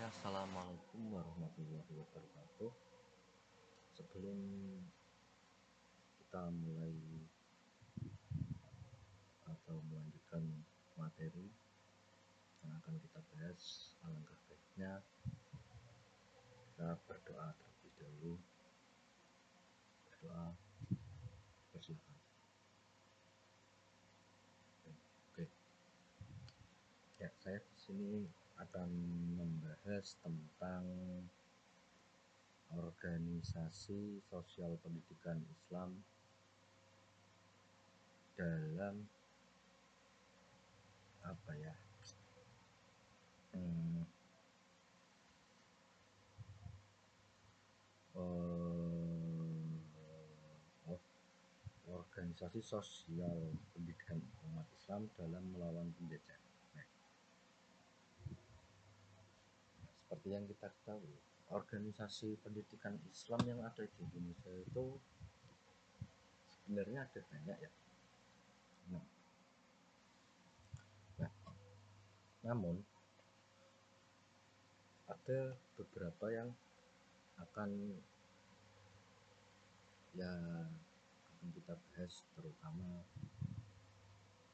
Oke, assalamualaikum warahmatullahi wabarakatuh. Sebelum kita mulai atau melanjutkan materi yang akan kita bahas, alangkah baiknya kita berdoa terlebih dahulu. Berdoa, persilakan. Oke. Ya, saya di sini akan membahas tentang organisasi sosial pendidikan Islam dalam organisasi sosial pendidikan umat Islam dalam melawan penjajah. Nah, seperti yang kita ketahui, organisasi pendidikan Islam yang ada di Indonesia itu sebenarnya ada banyak ya. Namun ada beberapa yang akan kita bahas, terutama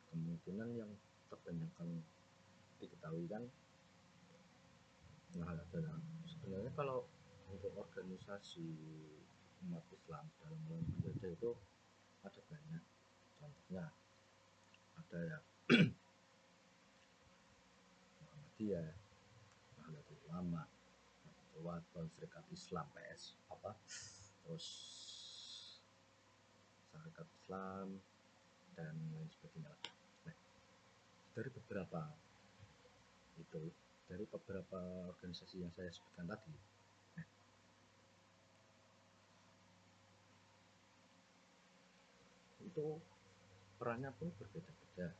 kemungkinan yang kebanyakan diketahui kan. Nah, sebenarnya kalau untuk organisasi umat Islam dalam melawan penjajah itu ada banyak. Contohnya ada ya Muhammadiyah, Nahdlatul Ulama, Waton Serikat Islam terus Serikat Islam dan lain sebagainya. Nah, dari beberapa organisasi yang saya sebutkan tadi, itu perannya pun berbeda-beda.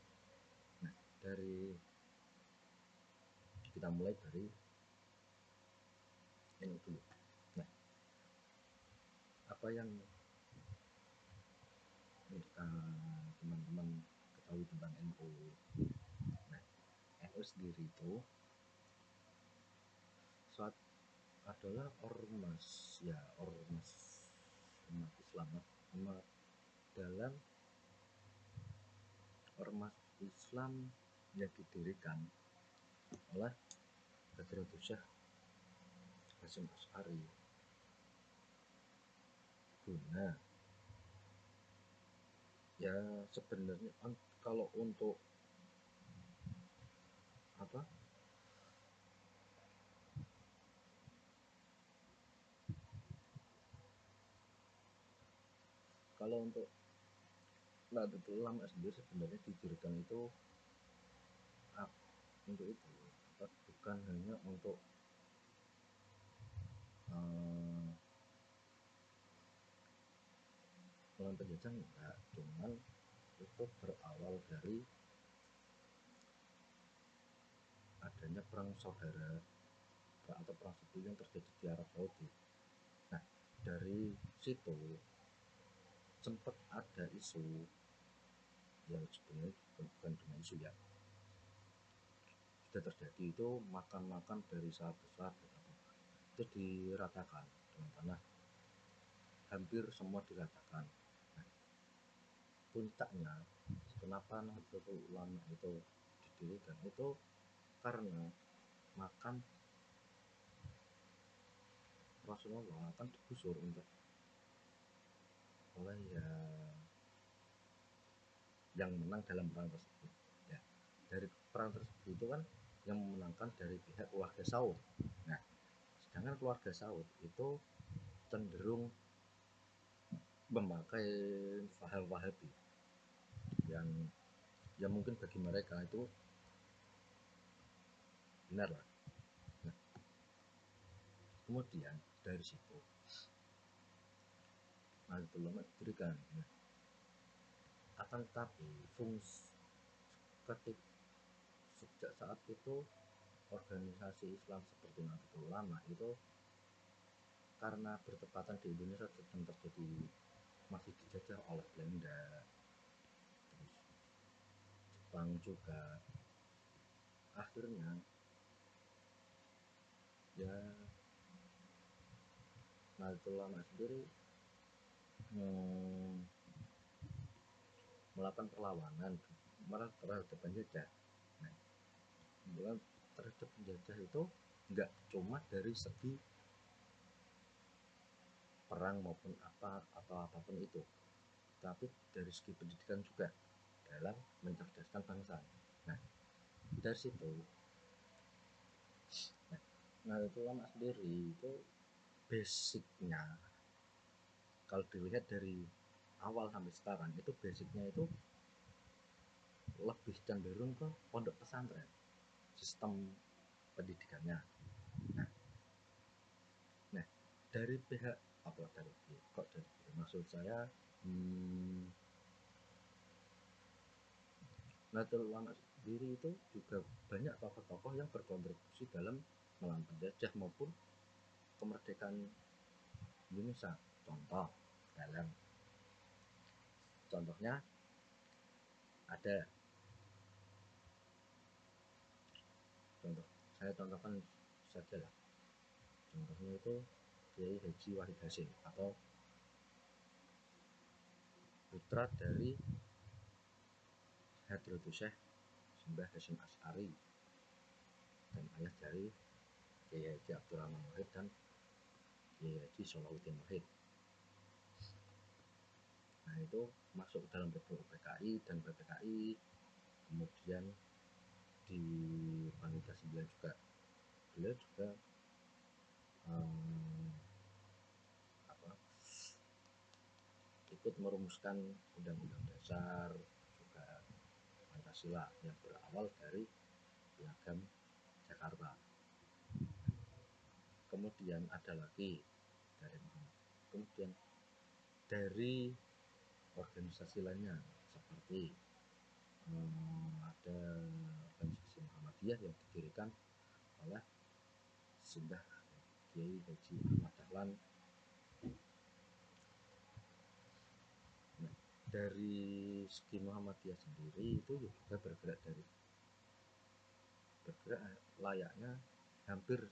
Nah, kita mulai dari ini dulu. Nah, apa yang teman-teman ketahui tentang NU? Nah, NU sendiri itu adalah ormas umat Islam, dalam ormas Islam yang didirikan oleh Hadratus Syekh Hasyim Asy'ari guna ya sebenarnya kalau untuk kalau untuk Nahdlatul Ulama sendiri sebenarnya didirikan itu untuk itu, bukan hanya untuk melawan penjajah, enggak, cuman itu berawal dari adanya perang saudara atau perang sipil yang terjadi di Arab Saudi. Nah, dari situ sempat ada isu yang sebenarnya bukan cuma isu ya, sudah terjadi itu makan dari sahabat-sahabat itu diratakan dengan tanah, hampir semua diratakan. Nah, puncaknya kenapa Nahdlatul Ulama itu didirikan itu karena makan Rasulullah akan digusur oleh yang menang dalam perang tersebut. Ya, dari perang tersebut itu kan yang memenangkan dari pihak keluarga Saud. Nah, sedangkan keluarga Saud itu cenderung memakai paham Wahabi yang mungkin bagi mereka itu benar lah. Nah, kemudian dari situ Nahdlatul Ulama didirikan. Nah, akan tetapi sejak saat itu organisasi Islam seperti Nahdlatul Ulama itu karena bertepatan di Indonesia sedang terjadi masih dijajah oleh Belanda, terus Jepang juga, akhirnya Ya, Nahdlatul Ulama sendiri melakukan perlawanan malah terhadap penjajah. Nah, terhadap penjajah itu nggak cuma dari segi perang maupun apa atau apapun itu, tapi dari segi pendidikan juga dalam mencerdaskan bangsa. Nah, dari situ, nah itu lama sendiri itu basicnya kalau dilihat dari awal sampai sekarang itu basicnya itu lebih cenderung ke pondok pesantren sistem pendidikannya. Nah, nah dari pihak apa dari kok dari maksud saya Nahdlatul Ulama sendiri itu juga banyak tokoh-tokoh yang berkontribusi dalam melawan penjajah maupun kemerdekaan Indonesia. Contohnya ada contoh saya contohkan saja lah. Contohnya itu Kiai Haji Wahid Hasyim atau putra dari Hadratus Syekh Simbah Hasyim Asy'ari dan ayah dari Kiai Haji Abdurrahman Wahid dan Kiai Haji Salahuddin Wahid. Nah, itu masuk dalam PKI dan PPKI, kemudian di Panitia 9 juga beliau juga ikut merumuskan Undang-Undang Dasar juga Pancasila yang berawal dari Piagam Jakarta. Kemudian ada lagi kemudian dari organisasi lainnya seperti ada organisasi Muhammadiyah yang didirikan oleh Simbah Kiai Haji Ahmad Dahlan. Nah, dari segi Muhammadiyah sendiri itu juga bergerak layaknya hampir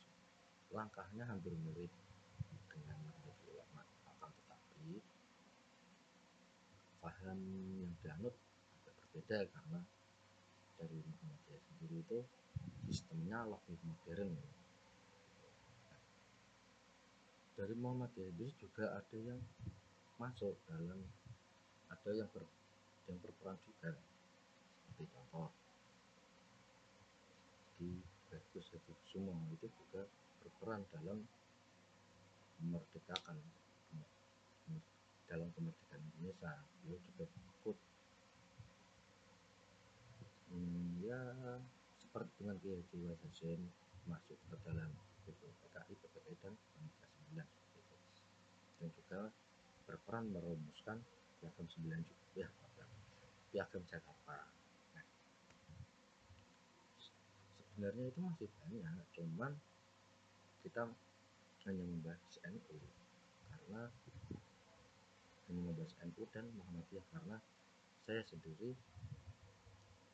langkahnya hampir mirip dengan Nahdlatul Ulama, akan tetapi paham yang dianut agak berbeda karena dari Muhammadiyah sendiri itu sistemnya lebih modern. Dari Muhammadiyah sendiri juga ada yang masuk dalam ada yang berperan juga, seperti contoh di Bagus Hadi Kusumo itu juga berperan dalam memerdekakan dalam kemerdekaan Indonesia. Beliau juga ikut ya seperti dengan Kiai Haji Wahid Hasyim masuk ke dalam PKI, PPI dan Panitia 9 seperti itu. Dan juga berperan merumuskan Piagam 9 juga ya, Piagam Jakarta. Nah, sebenarnya itu masih banyak, cuman kita hanya membahas NU karena hanya membahas NU dan Muhammadiyah karena saya sendiri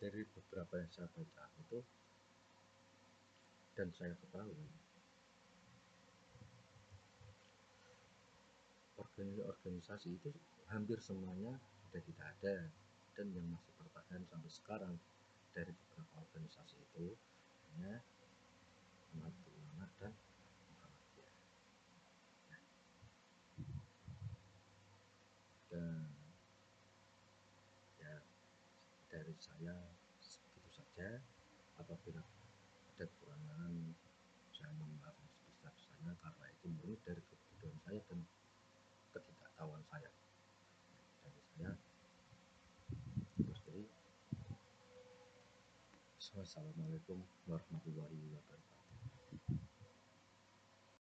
dari beberapa yang saya baca itu dan saya ketahui organisasi itu hampir semuanya sudah tidak ada, dan yang masih bertahan sampai sekarang dari beberapa organisasi itu hanya Nahdlatul Ulama dan Muhammadiyah. Dan ya dari saya segitu saja. Apabila ada kekurangan saya mohon maaf sebesar-besarnya karena itu murni dari kebodohan saya dan ketidaktahuan saya. Dari saya Gusti, wassalamualaikum warahmatullahi wabarakatuh.